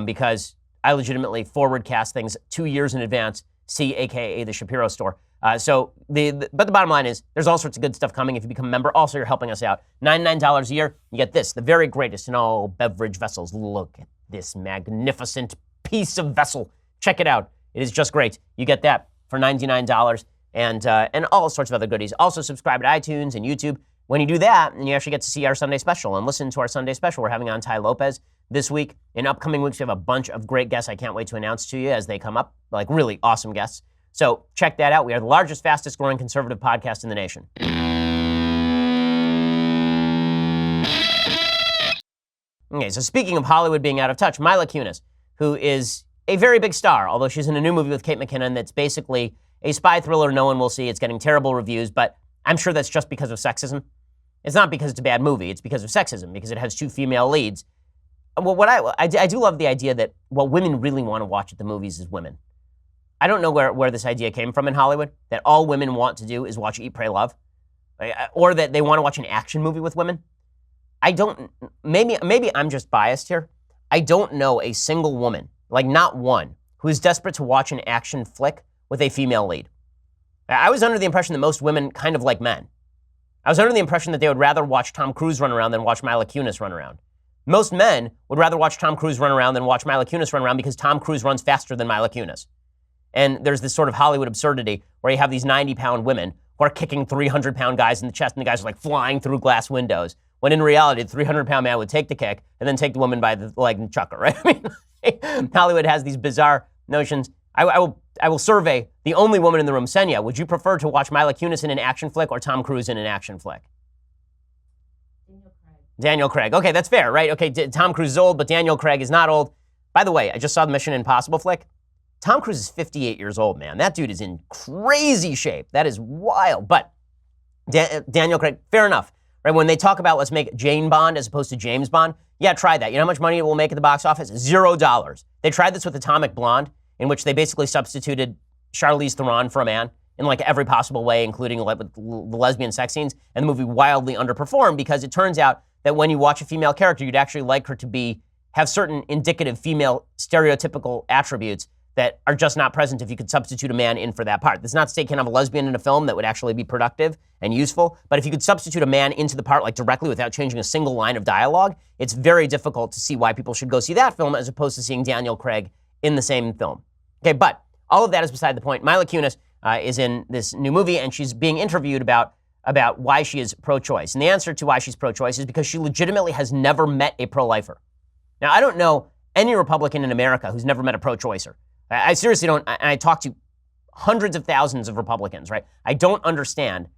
because I legitimately forward-cast things 2 years in advance, see AKA the Shapiro store. But the bottom line is there's all sorts of good stuff coming if you become a member. Also, you're helping us out. $99 a year, you get this, the very greatest in all beverage vessels. Look at this magnificent piece of vessel. Check it out. It is just great. You get that for $99 and all sorts of other goodies. Also, subscribe to iTunes and YouTube. When you do that, and you actually get to see our Sunday special and listen to our Sunday special. We're having on Ty Lopez this week. In upcoming weeks, we have a bunch of great guests I can't wait to announce to you as they come up, like really awesome guests. So check that out. We are the largest, fastest growing conservative podcast in the nation. Okay, so speaking of Hollywood being out of touch, Mila Kunis, who is a very big star, although she's in a new movie with Kate McKinnon that's basically a spy thriller no one will see. It's getting terrible reviews, but I'm sure that's just because of sexism. It's not because it's a bad movie. It's because of sexism, because it has 2 female leads. Well, I do love the idea that what women really want to watch at the movies is women. I don't know where this idea came from in Hollywood, that all women want to do is watch Eat, Pray, Love, or that they want to watch an action movie with women. Maybe I'm just biased here. I don't know a single woman, like not one, who is desperate to watch an action flick with a female lead. I was under the impression that most women kind of like men. I was under the impression that they would rather watch Tom Cruise run around than watch Mila Kunis run around. Most men would rather watch Tom Cruise run around than watch Mila Kunis run around because Tom Cruise runs faster than Mila Kunis. And there's this sort of Hollywood absurdity where you have these 90-pound women who are kicking 300-pound guys in the chest, and the guys are like flying through glass windows, when in reality, the 300-pound man would take the kick and then take the woman by the leg and chuck her, right? I mean, Hollywood has these bizarre notions. I will survey the only woman in the room. Senya, would you prefer to watch Mila Kunis in an action flick or Tom Cruise in an action flick? Daniel Craig. Okay, that's fair, right? Okay, Tom Cruise is old, but Daniel Craig is not old. By the way, I just saw the Mission Impossible flick. Tom Cruise is 58 years old, man. That dude is in crazy shape. That is wild. But Daniel Craig, fair enough. Right? When they talk about let's make Jane Bond as opposed to James Bond, yeah, try that. You know how much money it will make at the box office? $0. They tried this with Atomic Blonde, in which they basically substituted Charlize Theron for a man in like every possible way, including the lesbian sex scenes, and the movie wildly underperformed because it turns out that when you watch a female character, you'd actually like her to have certain indicative female stereotypical attributes that are just not present if you could substitute a man in for that part. That's not to say you can't have a lesbian in a film that would actually be productive and useful, but if you could substitute a man into the part like directly without changing a single line of dialogue, it's very difficult to see why people should go see that film as opposed to seeing Daniel Craig in the same film. Okay, but all of that is beside the point. Mila Kunis is in this new movie, and she's being interviewed about why she is pro-choice. And the answer to why she's pro-choice is because she legitimately has never met a pro-lifer. Now, I don't know any Republican in America who's never met a pro-choicer. I seriously don't. I talk to hundreds of thousands of Republicans, right? I don't understand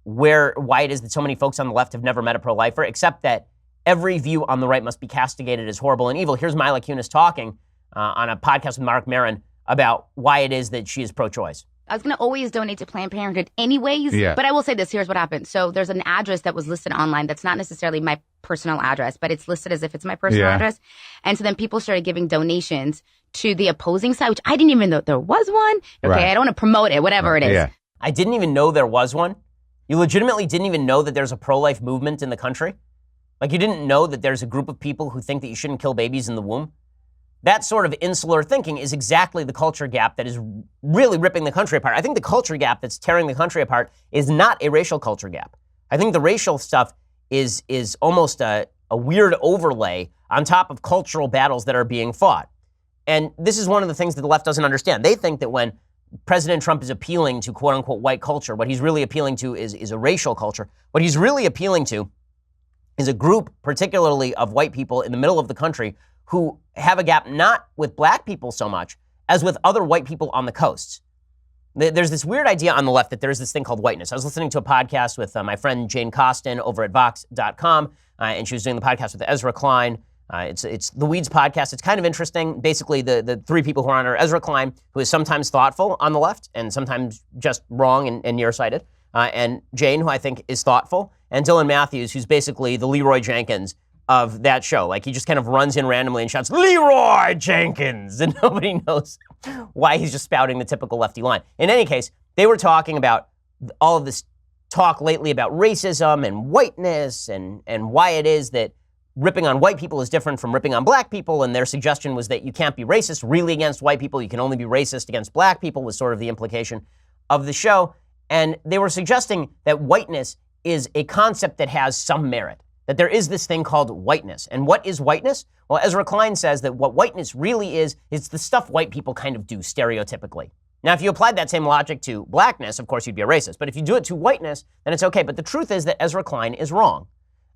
why it is that so many folks on the left have never met a pro-lifer, except that every view on the right must be castigated as horrible and evil. Here's Mila Kunis talking on a podcast with Mark Maron about why it is that she is pro-choice. I was going to always donate to Planned Parenthood anyways, but I will say this. Here's what happened. So there's an address that was listed online that's not necessarily my personal address, but it's listed as if it's my personal address. And so then people started giving donations to the opposing side, which I didn't even know there was one. Okay, I don't want to promote it, whatever it is. Yeah. I didn't even know there was one. You legitimately didn't even know that there's a pro-life movement in the country? Like you didn't know that there's a group of people who think that you shouldn't kill babies in the womb? that sort of insular thinking is exactly the culture gap that is really ripping the country apart. I think the culture gap that's tearing the country apart is not a racial culture gap. I think the racial stuff is almost a weird overlay on top of cultural battles that are being fought. And this is one of the things that the left doesn't understand. They think that when President Trump is appealing to quote-unquote white culture, what he's really appealing to is a racial culture. What he's really appealing to is a group, particularly of white people in the middle of the country, who have a gap not with black people so much as with other white people on the coasts. There's this weird idea on the left that there's this thing called whiteness. I was listening to a podcast with my friend Jane Costin over at Vox.com, and she was doing the podcast with Ezra Klein. It's the Weeds podcast. It's kind of interesting. Basically, the three people who are on are Ezra Klein, who is sometimes thoughtful on the left and sometimes just wrong and nearsighted, and Jane, who I think is thoughtful, and Dylan Matthews, who's basically the Leroy Jenkins of that show. Like, he just kind of runs in randomly and shouts, "Leroy Jenkins!" And nobody knows why he's just spouting the typical lefty line. In any case, they were talking about all of this talk lately about racism and whiteness and why it is that ripping on white people is different from ripping on black people, and their suggestion was that you can't be racist really against white people, you can only be racist against black people, was sort of the implication of the show. And they were suggesting that whiteness is a concept that has some merit, that there is this thing called whiteness. And what is whiteness? Well, Ezra Klein says that what whiteness really is the stuff white people kind of do stereotypically. Now, if you applied that same logic to blackness, of course you'd be a racist. But if you do it to whiteness, then it's okay. But the truth is that Ezra Klein is wrong.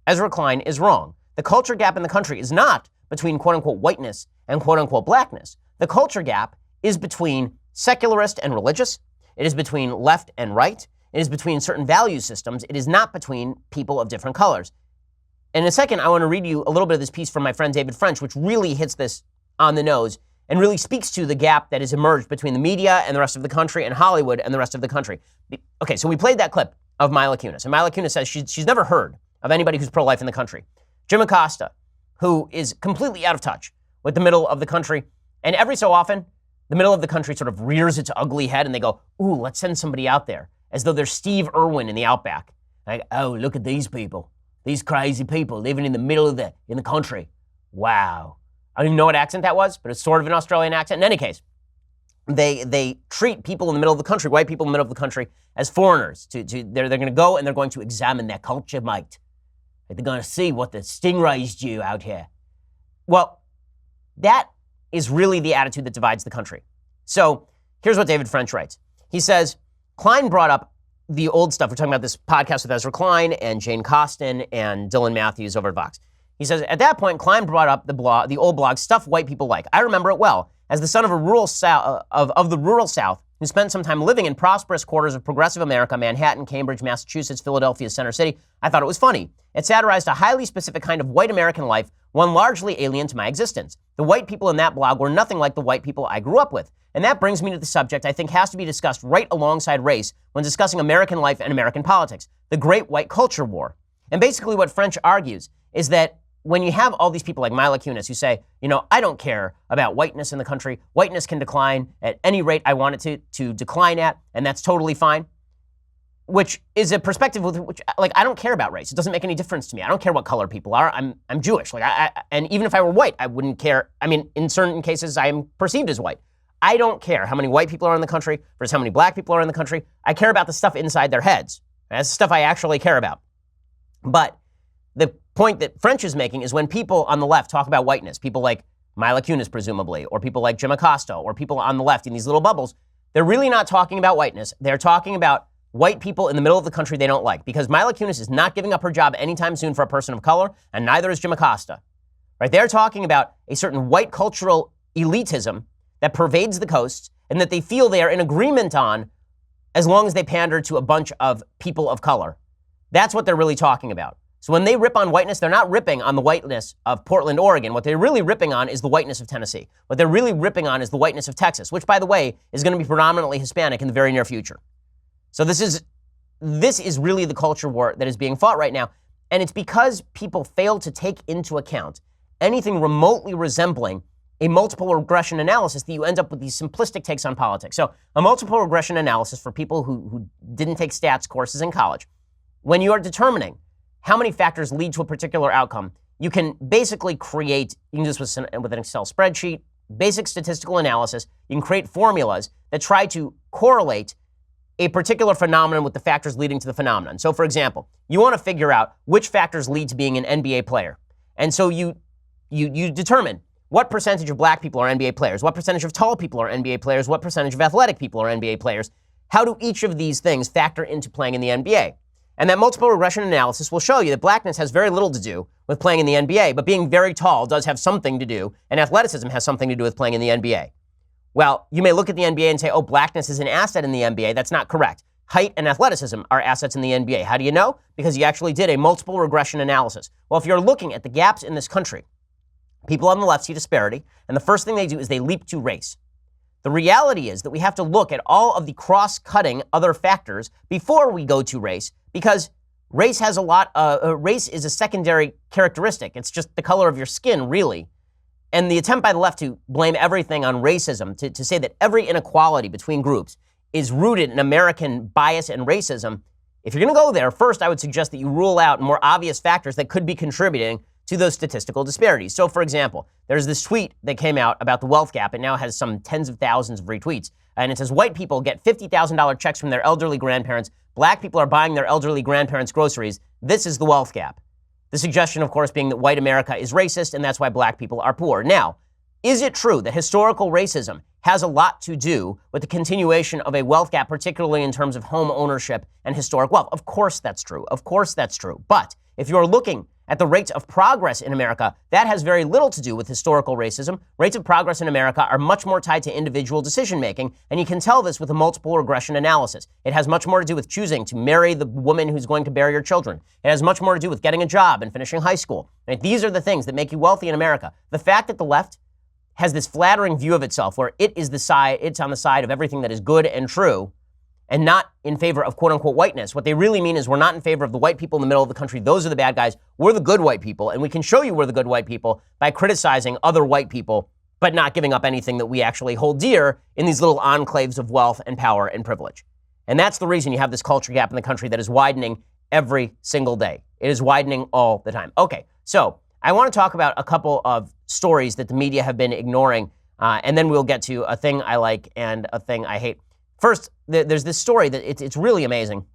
Ezra Klein is wrong. The culture gap in the country is not between quote-unquote whiteness and quote-unquote blackness. The culture gap is between secularist and religious. It is between left and right. It is between certain value systems. It is not between people of different colors. In a second, I want to read you a little bit of this piece from my friend David French, which really hits this on the nose and really speaks to the gap that has emerged between the media and the rest of the country and Hollywood and the rest of the country. Okay, so we played that clip of Mila Kunis, and Mila Kunis says she's never heard of anybody who's pro-life in the country. Jim Acosta, who is completely out of touch with the middle of the country, and every so often, the middle of the country sort of rears its ugly head and they go, "Ooh, let's send somebody out there," as though they're Steve Irwin in the Outback. Like, "Oh, look at these people. These crazy people living in the middle of the country. Wow." I don't even know what accent that was, but it's sort of an Australian accent. In any case, they treat people in the middle of the country, white people in the middle of the country, as foreigners. They're going to go and they're going to examine their culture, mate. They're going to see what the stingrays do out here. Well, that is really the attitude that divides the country. So here's what David French writes. He says, Klein brought up the old stuff. We're talking about this podcast with Ezra Klein and Jane Costin and Dylan Matthews over at Vox. He says, at that point, Klein brought up the old blog, Stuff White People Like. I remember it well. As the son of a rural South, of the rural South, who spent some time living in prosperous quarters of progressive America, Manhattan, Cambridge, Massachusetts, Philadelphia, Center City, I thought it was funny. It satirized a highly specific kind of white American life, one largely alien to my existence. The white people in that blog were nothing like the white people I grew up with. And that brings me to the subject I think has to be discussed right alongside race when discussing American life and American politics, the Great White Culture War. And basically what French argues is that when you have all these people like Mila Kunis who say, I don't care about whiteness in the country, whiteness can decline at any rate I want it to decline at, and that's totally fine, which is a perspective with which, I don't care about race. It doesn't make any difference to me. I don't care what color people are. I'm Jewish. And even if I were white, I wouldn't care. I mean, in certain cases, I am perceived as white. I don't care how many white people are in the country versus how many black people are in the country. I care about the stuff inside their heads. That's the stuff I actually care about. But the point that French is making is when people on the left talk about whiteness, people like Mila Kunis, presumably, or people like Jim Acosta, or people on the left in these little bubbles, they're really not talking about whiteness. They're talking about white people in the middle of the country they don't like, because Mila Kunis is not giving up her job anytime soon for a person of color, and neither is Jim Acosta. Right? They're talking about a certain white cultural elitism that pervades the coasts and that they feel they are in agreement on as long as they pander to a bunch of people of color. That's what they're really talking about. So when they rip on whiteness, they're not ripping on the whiteness of Portland, Oregon. What they're really ripping on is the whiteness of Tennessee. What they're really ripping on is the whiteness of Texas, which, by the way, is going to be predominantly Hispanic in the very near future. So this is really the culture war that is being fought right now. And it's because people fail to take into account anything remotely resembling a multiple regression analysis that you end up with these simplistic takes on politics. So a multiple regression analysis for people who didn't take stats courses in college, when you are determining how many factors lead to a particular outcome, you can basically you can do this with an Excel spreadsheet, basic statistical analysis, you can create formulas that try to correlate a particular phenomenon with the factors leading to the phenomenon. So, for example, you want to figure out which factors lead to being an NBA player. And so you determine what percentage of black people are NBA players, what percentage of tall people are NBA players, what percentage of athletic people are NBA players. How do each of these things factor into playing in the NBA? And that multiple regression analysis will show you that blackness has very little to do with playing in the NBA, but being very tall does have something to do, and athleticism has something to do with playing in the NBA. Well, you may look at the NBA and say, oh, blackness is an asset in the NBA. That's not correct. Height and athleticism are assets in the NBA. How do you know? Because you actually did a multiple regression analysis. Well, if you're looking at the gaps in this country, people on the left see disparity, and the first thing they do is they leap to race. The reality is that we have to look at all of the cross-cutting other factors before we go to race, because race has race is a secondary characteristic. It's just the color of your skin, really. And the attempt by the left to blame everything on racism, to say that every inequality between groups is rooted in American bias and racism, if you're going to go there, first I would suggest that you rule out more obvious factors that could be contributing to those statistical disparities. So, for example, there's this tweet that came out about the wealth gap. It now has some tens of thousands of retweets. And it says, white people get $50,000 checks from their elderly grandparents. Black people are buying their elderly grandparents groceries. This is the wealth gap. The suggestion, of course, being that white America is racist, and that's why black people are poor. Now, is it true that historical racism has a lot to do with the continuation of a wealth gap, particularly in terms of home ownership and historic wealth? Of course that's true. Of course that's true. But if you're looking at the rates of progress in America, that has very little to do with historical racism. Rates of progress in America are much more tied to individual decision-making, and you can tell this with a multiple regression analysis. It has much more to do with choosing to marry the woman who's going to bear your children. It has much more to do with getting a job and finishing high school. Right? These are the things that make you wealthy in America. The fact that the left has this flattering view of itself where it's on the side of everything that is good and true, and not in favor of quote-unquote whiteness. What they really mean is we're not in favor of the white people in the middle of the country. Those are the bad guys. We're the good white people, and we can show you we're the good white people by criticizing other white people, but not giving up anything that we actually hold dear in these little enclaves of wealth and power and privilege. And that's the reason you have this culture gap in the country that is widening every single day. It is widening all the time. Okay, so I want to talk about a couple of stories that the media have been ignoring, and then we'll get to a thing I like and a thing I hate. First, there's this story that it's really amazing.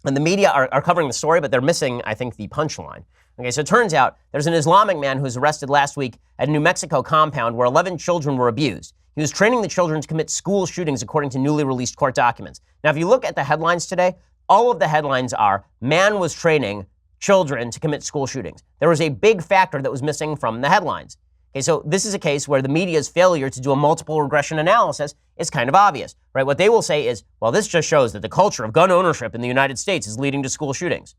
And the media are covering the story, but they're missing, I think, the punchline. Okay, so it turns out there's an Islamic man who was arrested last week at a New Mexico compound where 11 children were abused. He was training the children to commit school shootings, according to newly released court documents. Now, if you look at the headlines today, all of the headlines are, man was training children to commit school shootings. There was a big factor that was missing from the headlines. Okay, so this is a case where the media's failure to do a multiple regression analysis is kind of obvious, right? What they will say is, well, this just shows that the culture of gun ownership in the United States is leading to school shootings.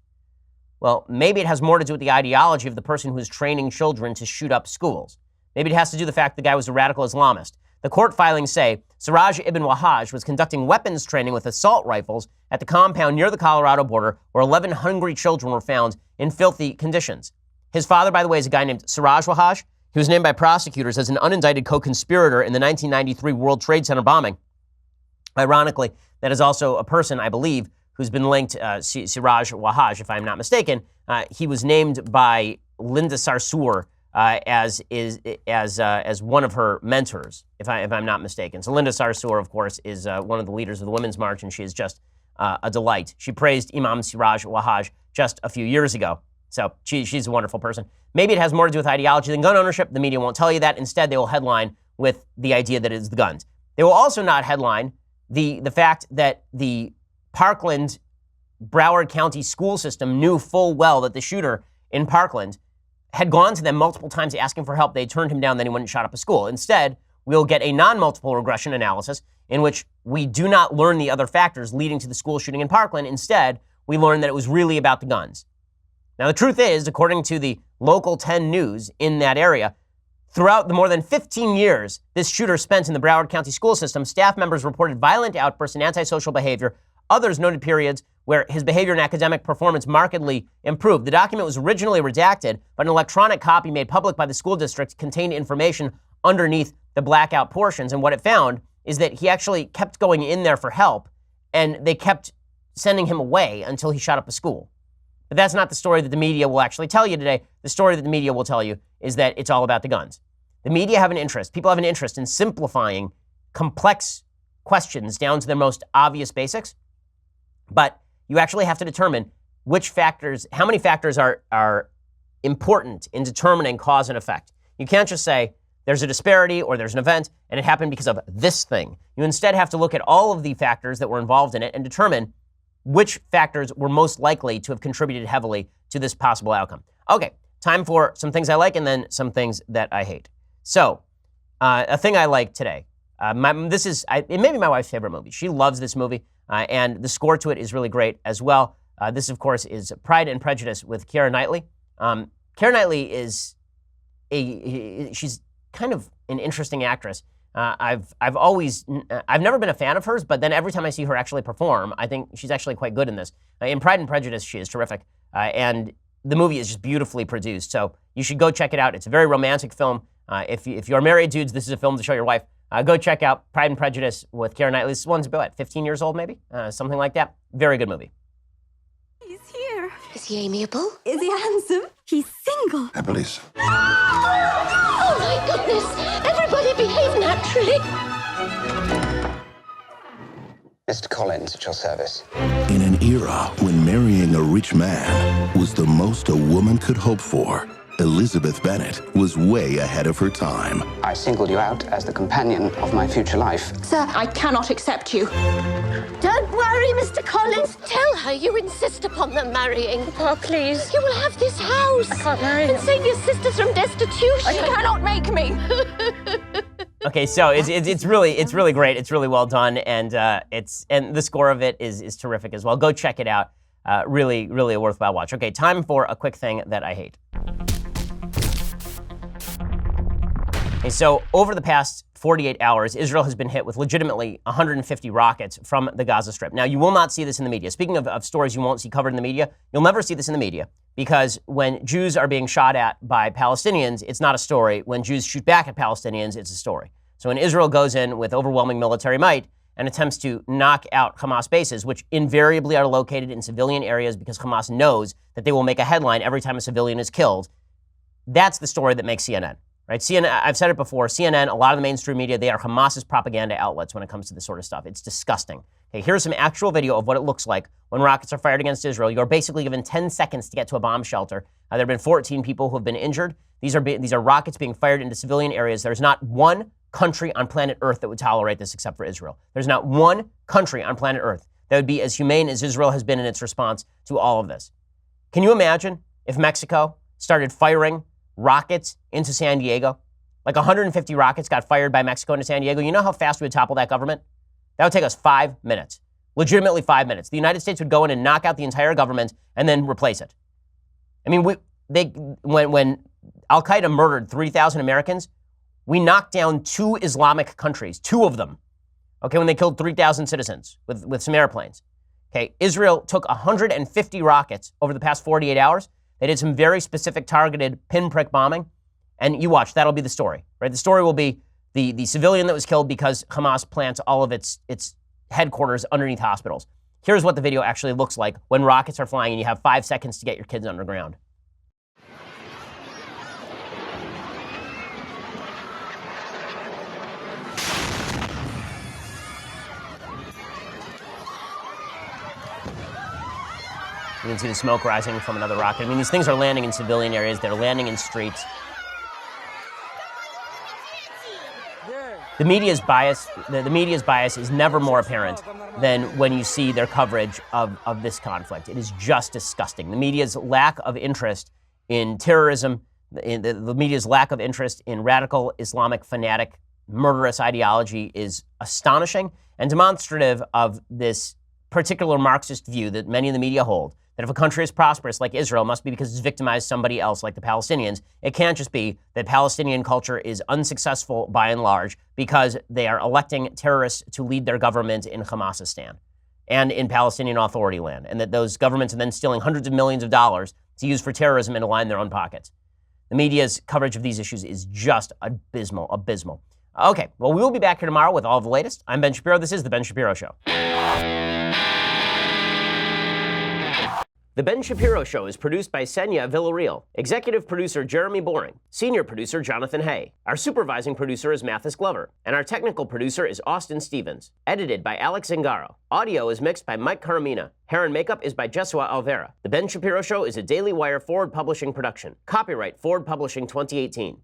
Well, maybe it has more to do with the ideology of the person who is training children to shoot up schools. Maybe it has to do with the fact the guy was a radical Islamist. The court filings say Siraj ibn Wahaj was conducting weapons training with assault rifles at the compound near the Colorado border where 11 hungry children were found in filthy conditions. His father, by the way, is a guy named Siraj Wahaj. He was named by prosecutors as an unindicted co-conspirator in the 1993 World Trade Center bombing. Ironically, that is also a person, I believe, who's been linked, Siraj Wahaj, if I'm not mistaken. He was named by Linda Sarsour as one of her mentors, if I'm not mistaken. So Linda Sarsour, of course, is one of the leaders of the Women's March, and she is just a delight. She praised Imam Siraj Wahaj just a few years ago. So she's a wonderful person. Maybe it has more to do with ideology than gun ownership. The media won't tell you that. Instead, they will headline with the idea that it is the guns. They will also not headline the fact that the Parkland, Broward County school system knew full well that the shooter in Parkland had gone to them multiple times asking for help. They turned him down, then he went and shot up a school. Instead, we'll get a non-multiple regression analysis in which we do not learn the other factors leading to the school shooting in Parkland. Instead, we learn that it was really about the guns. Now, the truth is, according to the local 10 news in that area, throughout the more than 15 years this shooter spent in the Broward County school system, staff members reported violent outbursts and antisocial behavior. Others noted periods where his behavior and academic performance markedly improved. The document was originally redacted, but an electronic copy made public by the school district contained information underneath the blackout portions. And what it found is that he actually kept going in there for help, and they kept sending him away until he shot up a school. But that's not the story that the media will actually tell you today. The story that the media will tell you is that it's all about the guns. The media have an interest. People have an interest in simplifying complex questions down to their most obvious basics. But you actually have to determine which factors, how many factors are important in determining cause and effect. You can't just say there's a disparity or there's an event and it happened because of this thing. You instead have to look at all of the factors that were involved in it and determine which factors were most likely to have contributed heavily to this possible outcome. Okay, time for some things I like and then some things that I hate. So, a thing I like today. It may be my wife's favorite movie. She loves this movie, and the score to it is really great as well. This, of course, is Pride and Prejudice with Keira Knightley. Keira Knightley she's kind of an interesting actress. I've never been a fan of hers, but then every time I see her actually perform, I think she's actually quite good in this. In Pride and Prejudice, she is terrific, and the movie is just beautifully produced. So you should go check it out. It's a very romantic film. If you're married dudes, this is a film to show your wife. Go check out Pride and Prejudice with Keira Knightley. This one's about 15 years old, maybe, something like that. Very good movie. He's here. Is he amiable? Is he handsome? He's single. I believe so. Oh my goodness! Everybody behave naturally. Mr. Collins, at your service. In an era when marrying a rich man was the most a woman could hope for, Elizabeth Bennet was way ahead of her time. I singled you out as the companion of my future life. Sir, I cannot accept you. Don't worry, Mr. Collins. Tell her you insist upon them marrying. Oh, please. You will have this house. I can't marry him. And save your sisters from destitution. You cannot make me. Okay, so it's really great. It's really well done, and the score of it is terrific as well. Go check it out. Really a worthwhile watch. Okay, time for a quick thing that I hate. Okay, so over the past 48 hours, Israel has been hit with legitimately 150 rockets from the Gaza Strip. Now, you will not see this in the media. Speaking of stories you won't see covered in the media, you'll never see this in the media because when Jews are being shot at by Palestinians, it's not a story. When Jews shoot back at Palestinians, it's a story. So when Israel goes in with overwhelming military might and attempts to knock out Hamas bases, which invariably are located in civilian areas because Hamas knows that they will make a headline every time a civilian is killed, that's the story that makes CNN. Right? CNN, I've said it before, CNN, a lot of the mainstream media, they are Hamas's propaganda outlets when it comes to this sort of stuff. It's disgusting. Okay, here's some actual video of what it looks like when rockets are fired against Israel. You're basically given 10 seconds to get to a bomb shelter. There have been 14 people who have been injured. These are rockets being fired into civilian areas. There's not one country on planet Earth that would tolerate this except for Israel. There's not one country on planet Earth that would be as humane as Israel has been in its response to all of this. Can you imagine if Mexico started firing rockets into San Diego? Like 150 rockets got fired by Mexico into San Diego. You know how fast we would topple that government? That would take us 5 minutes. Legitimately 5 minutes. The United States would go in and knock out the entire government and then replace it. I mean, when Al-Qaeda murdered 3,000 Americans, we knocked down 2 Islamic countries, 2 of them. Okay, when they killed 3,000 citizens with some airplanes. Okay, Israel took 150 rockets over the past 48 hours. They did some very specific targeted pinprick bombing. And you watch, that'll be the story, right? The story will be the civilian that was killed because Hamas plants all of its headquarters underneath hospitals. Here's what the video actually looks like when rockets are flying and you have 5 seconds to get your kids underground. You can see the smoke rising from another rocket. I mean, these things are landing in civilian areas. They're landing in streets. The media's bias is never more apparent than when you see their coverage of this conflict. It is just disgusting. The media's lack of interest in terrorism, the media's lack of interest in radical Islamic fanatic murderous ideology is astonishing and demonstrative of this particular Marxist view that many in the media hold, that if a country is prosperous like Israel, it must be because it's victimized somebody else like the Palestinians. It can't just be that Palestinian culture is unsuccessful by and large because they are electing terrorists to lead their government in Hamasistan and in Palestinian Authority land, and that those governments are then stealing hundreds of millions of dollars to use for terrorism and to line their own pockets. The media's coverage of these issues is just abysmal. Okay, well, we will be back here tomorrow with all of the latest. I'm Ben Shapiro. This is The Ben Shapiro Show. The Ben Shapiro Show is produced by Senya Villarreal, executive producer Jeremy Boring, senior producer Jonathan Hay. Our supervising producer is Mathis Glover, and our technical producer is Austin Stevens. Edited by Alex Zingaro. Audio is mixed by Mike Caramina. Hair and makeup is by Jesua Alvera. The Ben Shapiro Show is a Daily Wire Forward Publishing production. Copyright Forward Publishing 2018.